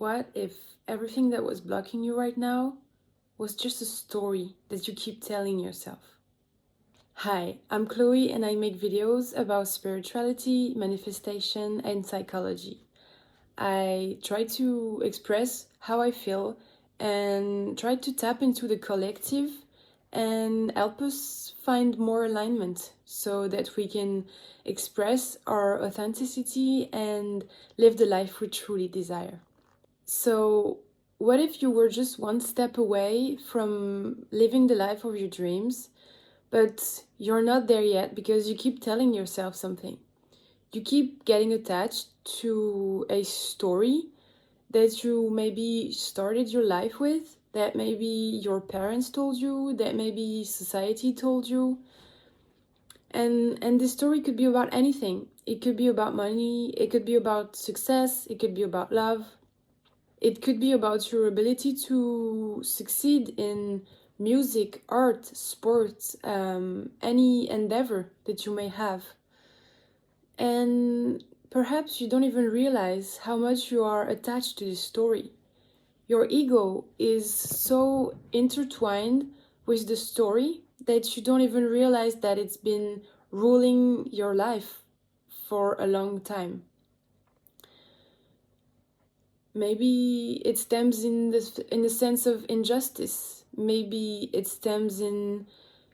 What if everything that was blocking you right now was just a story that you keep telling yourself? Hi, I'm Chloe and I make videos about spirituality, manifestation, and psychology. I try to express how I feel and try to tap into the collective and help us find more alignment so that we can express our authenticity and live the life we truly desire. So, what if you were just one step away from living the life of your dreams, but you're not there yet because you keep telling yourself something? You keep getting attached to a story that you maybe started your life with, that maybe your parents told you, that maybe society told you. And this story could be about anything. It could be about money, it could be about success, it could be about love. It could be about your ability to succeed in music, art, sports, any endeavor that you may have. And perhaps you don't even realize how much you are attached to this story. Your ego is so intertwined with the story that you don't even realize that it's been ruling your life for a long time. Maybe it stems in the sense of injustice. Maybe it stems in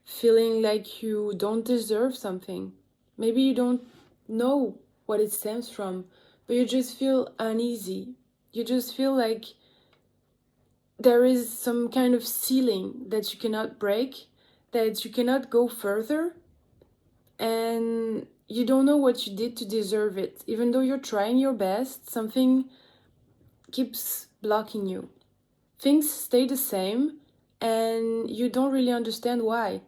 feeling like you don't deserve something. Maybe you don't know what it stems from, but you just feel uneasy. You just feel like there is some kind of ceiling that you cannot break, that you cannot go further, and you don't know what you did to deserve it. Even though you're trying your best, something keeps blocking you. Things stay the same and you don't really understand why.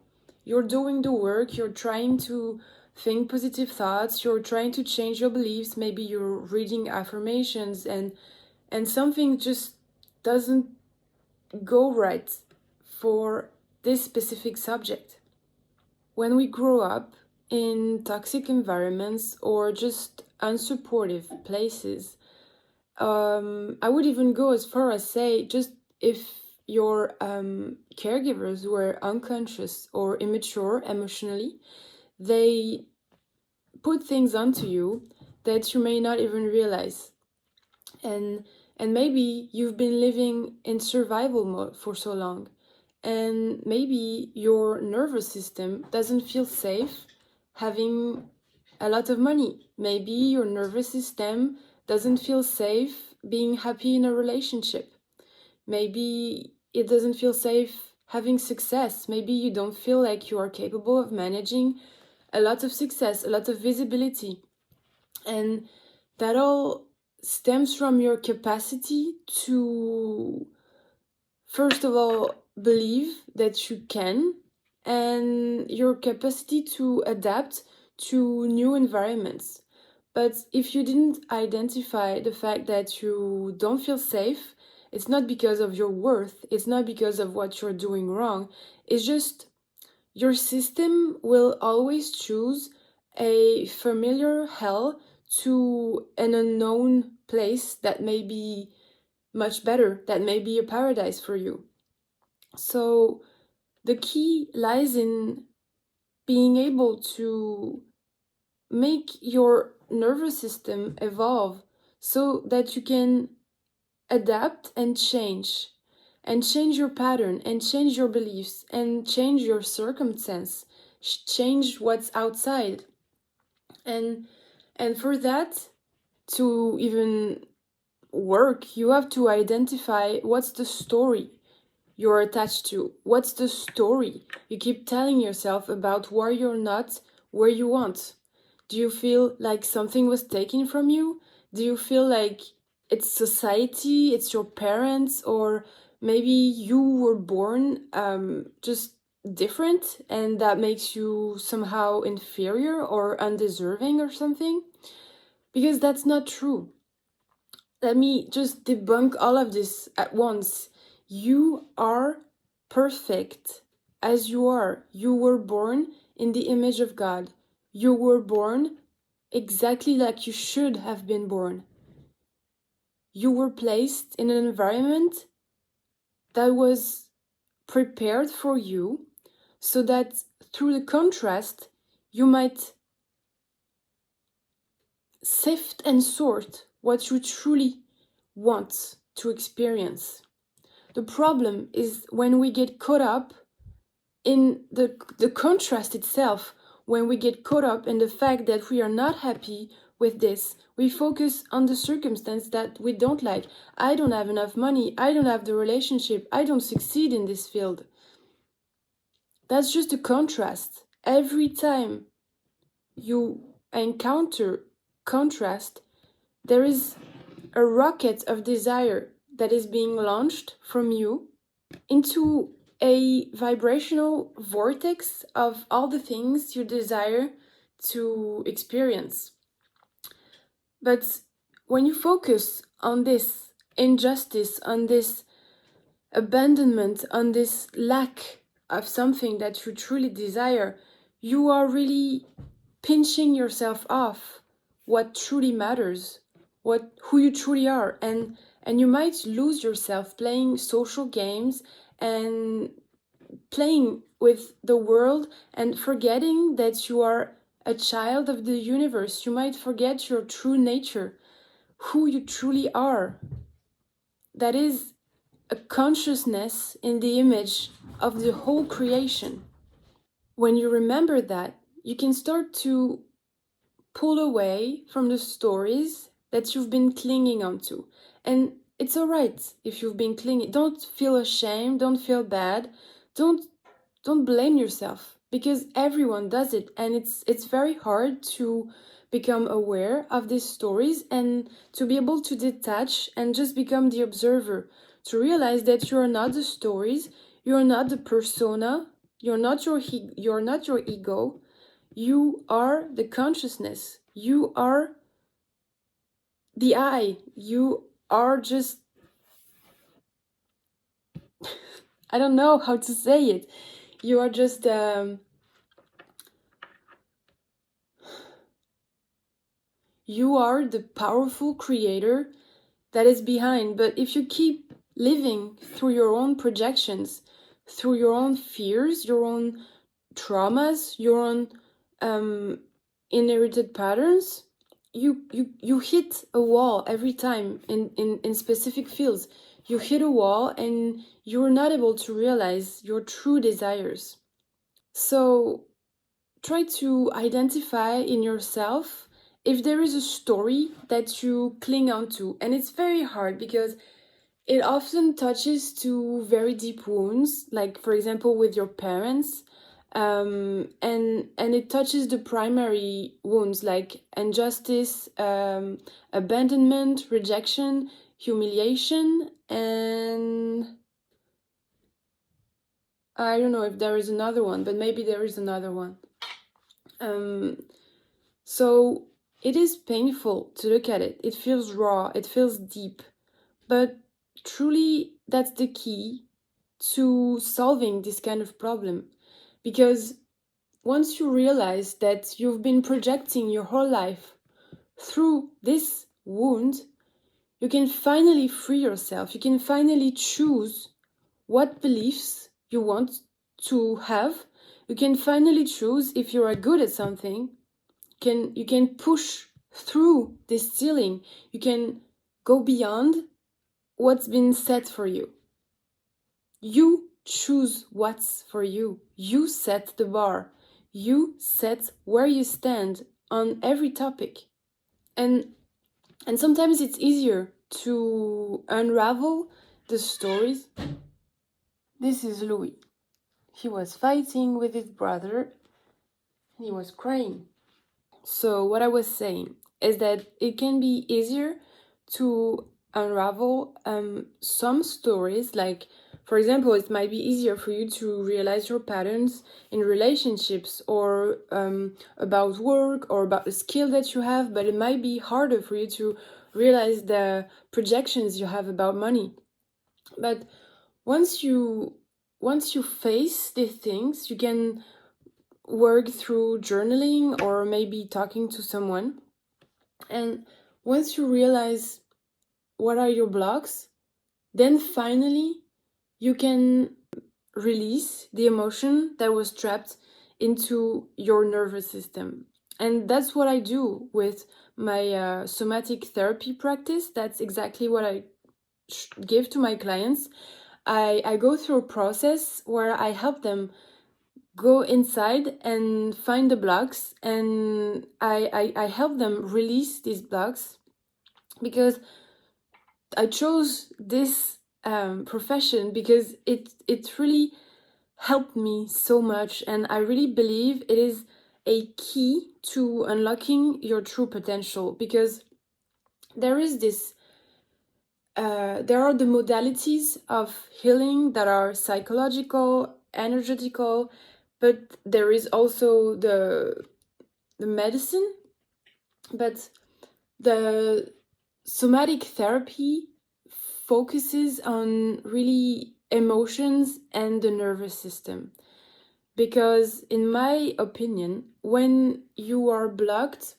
You're doing the work, you're trying to think positive thoughts, you're trying to change your beliefs, maybe you're reading affirmations and something just doesn't go right for this specific subject. When we grow up in toxic environments or just unsupportive places, I would even go as far as say, just if your caregivers were unconscious or immature emotionally, they put things onto you that you may not even realize. And maybe you've been living in survival mode for so long, and maybe your nervous system doesn't feel safe having a lot of money. Maybe your nervous system doesn't feel safe being happy in a relationship. Maybe it doesn't feel safe having success. Maybe you don't feel like you are capable of managing a lot of success, a lot of visibility. And that all stems from your capacity to, first of all, believe that you can, and your capacity to adapt to new environments. But if you didn't identify the fact that you don't feel safe, it's not because of your worth, it's not because of what you're doing wrong, it's just your system will always choose a familiar hell to an unknown place that may be much better, that may be a paradise for you. So the key lies in being able to make your nervous system evolve so that you can adapt and change your pattern and change your beliefs and change your circumstance, change what's outside. And for that to even work, you have to identify what's the story you're attached to. What's the story you keep telling yourself about why you're not where you want? Do you feel like something was taken from you? Do you feel like it's society, it's your parents, or maybe you were born just different and that makes you somehow inferior or undeserving or something? Because that's not true. Let me just debunk all of this at once. You are perfect as you are. You were born in the image of God. You were born exactly like you should have been born. you were placed in an environment that was prepared for you, so that through the contrast, you might sift and sort what you truly want to experience. The problem is when we get caught up in the contrast itself, when we get caught up in the fact that we are not happy with this, we focus on the circumstance that we don't like. I don't have enough money, I don't have the relationship, I don't succeed in this field. That's just a contrast. Every time you encounter contrast, there is a rocket of desire that is being launched from you into a vibrational vortex of all the things you desire to experience. But when you focus on this injustice, on this abandonment, on this lack of something that you truly desire, you are really pinching yourself off what truly matters, who you truly are, and you might lose yourself playing social games and playing with the world and forgetting that you are a child of the universe. You might forget your true nature, who you truly are. That is a consciousness in the image of the whole creation. When you remember that, you can start to pull away from the stories that you've been clinging onto. And it's all right if you've been clinging. Don't feel ashamed, don't feel bad. Don't blame yourself, because everyone does it, and it's very hard to become aware of these stories and to be able to detach and just become the observer, to realize that you are not the stories, you are not the persona, you're not your ego, you are the consciousness, you are the I, you are just, I don't know how to say it, you are just you are the powerful creator that is behind. But if you keep living through your own projections, through your own fears, your own traumas, your own inherited patterns, you hit a wall every time in specific fields. You hit a wall and you're not able to realize your true desires. So try to identify in yourself if there is a story that you cling on to. And it's very hard because it often touches to very deep wounds, like for example with your parents, and it touches the primary wounds like injustice, abandonment, rejection, humiliation, and I don't know if there is another one, but maybe there is another one. So it is painful to look at it. It feels raw, it feels deep, but truly that's the key to solving this kind of problem. Because once you realize that you've been projecting your whole life through this wound, you can finally free yourself. You can finally choose what beliefs you want to have. You can finally choose if you are good at something. You can push through this ceiling. You can go beyond what's been set for you. You choose what's for you. You set the bar. You set where you stand on every topic. And sometimes it's easier to unravel the stories. This is Louis. He was fighting with his brother and he was crying. So what I was saying is that it can be easier to unravel some stories. Like, for example, it might be easier for you to realize your patterns in relationships or about work or about the skill that you have, but it might be harder for you to realize the projections you have about money. But once you face these things, you can work through journaling or maybe talking to someone. And once you realize what are your blocks, then finally you can release the emotion that was trapped into your nervous system. And that's what I do with my somatic therapy practice. That's exactly what I give to my clients. I go through a process where I help them go inside and find the blocks, and I help them release these blocks, because I chose this profession because it really helped me so much, and I really believe it is a key to unlocking your true potential, because there is this there are the modalities of healing that are psychological, energetical, but there is also the medicine. But the somatic therapy focuses on really emotions and the nervous system. Because, in my opinion, when you are blocked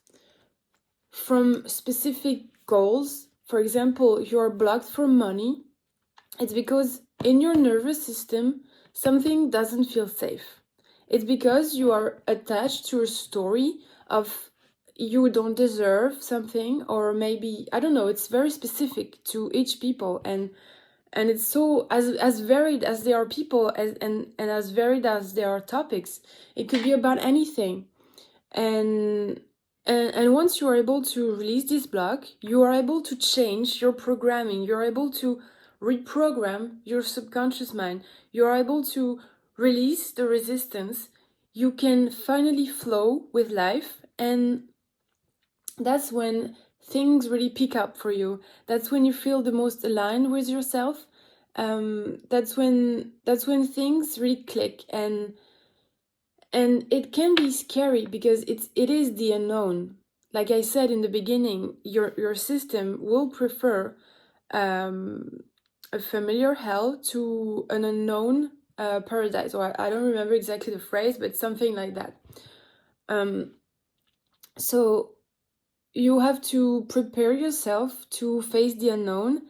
from specific goals, for example, you are blocked from money, it's because in your nervous system, something doesn't feel safe. It's because you are attached to a story of you don't deserve something, or maybe, I don't know, it's very specific to each people, and it's so as varied as there are people, and as varied as there are topics. It could be about anything. And and once you are able to release this block, you are able to change your programming. You're able to reprogram your subconscious mind. You're able to release the resistance. You can finally flow with life, and that's when things really pick up for you. That's when you feel the most aligned with yourself. That's when things really click, and it can be scary because it is the unknown. Like I said in the beginning, your system will prefer um, a familiar hell to an unknown paradise, or I don't remember exactly the phrase, but something like that. So you have to prepare yourself to face the unknown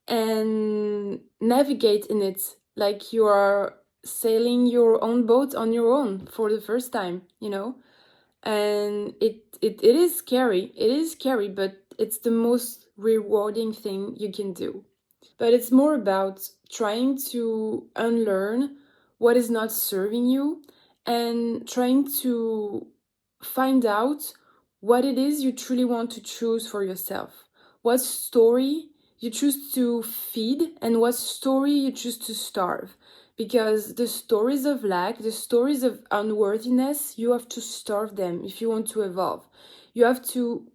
and navigate in it like you are sailing your own boat on your own for the first time, and it is scary. It is scary, but it's the most rewarding thing you can do. But it's more about trying to unlearn what is not serving you, and trying to find out what it is you truly want to choose for yourself. What story you choose to feed, and what story you choose to starve. Because the stories of lack, the stories of unworthiness, you have to starve them if you want to evolve. You have to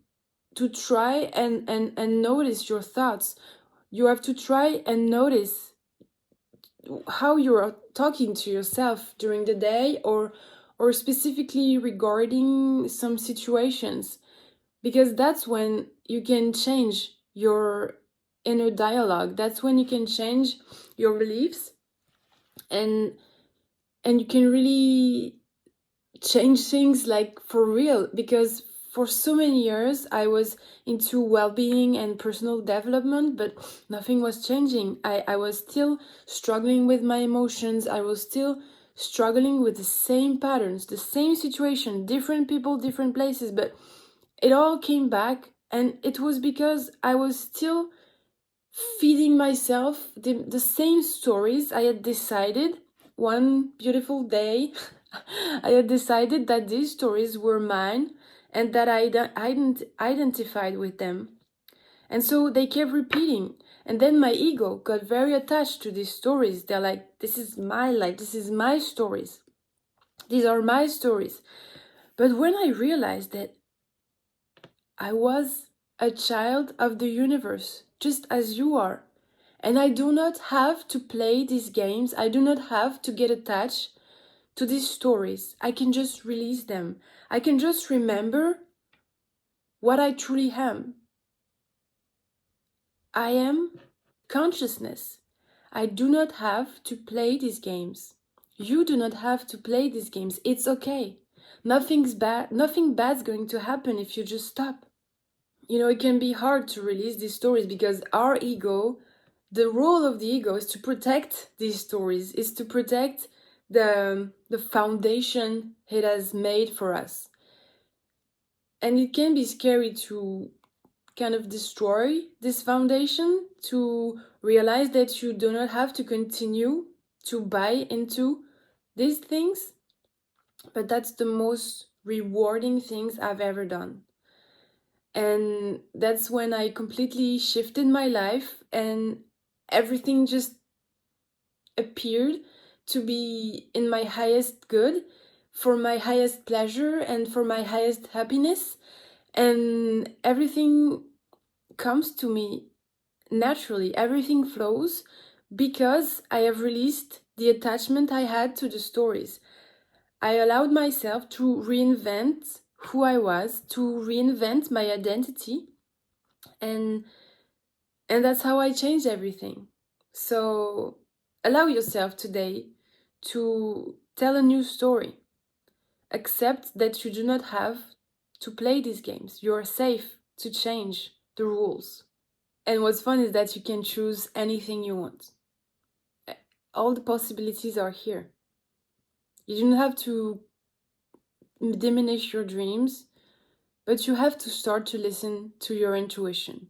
try and notice your thoughts. You have to try and notice how you're talking to yourself during the day, or specifically regarding some situations, because that's when you can change your inner dialogue. That's when you can change your beliefs, and you can really change things like for real. Because for so many years I was into well-being and personal development, but nothing was changing. I was still struggling with my emotions. I was still struggling with the same patterns, the same situation, different people, different places, but it all came back. And it was because I was still feeding myself the same stories. I had decided one beautiful day, I had decided that these stories were mine, and that I hadn't identified with them. And so they kept repeating. And then my ego got very attached to these stories. They're like, this is my life, this is my stories. These are my stories. But when I realized that I was a child of the universe, just as you are, and I do not have to play these games, I do not have to get attached to these stories. I can just release them. I can just remember what I truly am. I am consciousness. I do not have to play these games. You do not have to play these games. It's okay. Nothing bad's going to happen if you just stop. you know, it can be hard to release these stories because our ego, the role of the ego is to protect these stories, is to protect the foundation it has made for us. And it can be scary to kind of destroy this foundation, to realize that you do not have to continue to buy into these things. But that's the most rewarding things I've ever done. And that's when I completely shifted my life and everything just appeared to be in my highest good, for my highest pleasure and for my highest happiness. And everything comes to me naturally, everything flows because I have released the attachment I had to the stories. I allowed myself to reinvent who I was, to reinvent my identity, and that's how I changed everything. So allow yourself today to tell a new story. Accept that you do not have to play these games. You are safe to change the rules. And what's fun is that you can choose anything you want. All the possibilities are here. You don't have to diminish your dreams, but you have to start to listen to your intuition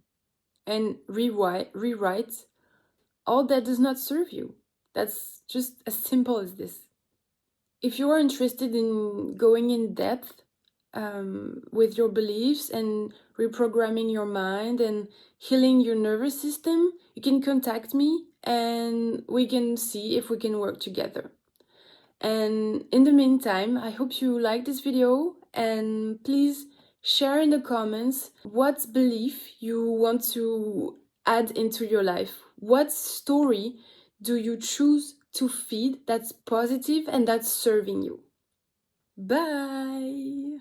and rewrite all that does not serve you. That's just as simple as this. If you are interested in going in depth with your beliefs and reprogramming your mind and healing your nervous system, you can contact me and we can see if we can work together. And in the meantime, I hope you like this video, and please share in the comments what belief you want to add into your life. What story do you choose to feed that's positive and that's serving you? Bye!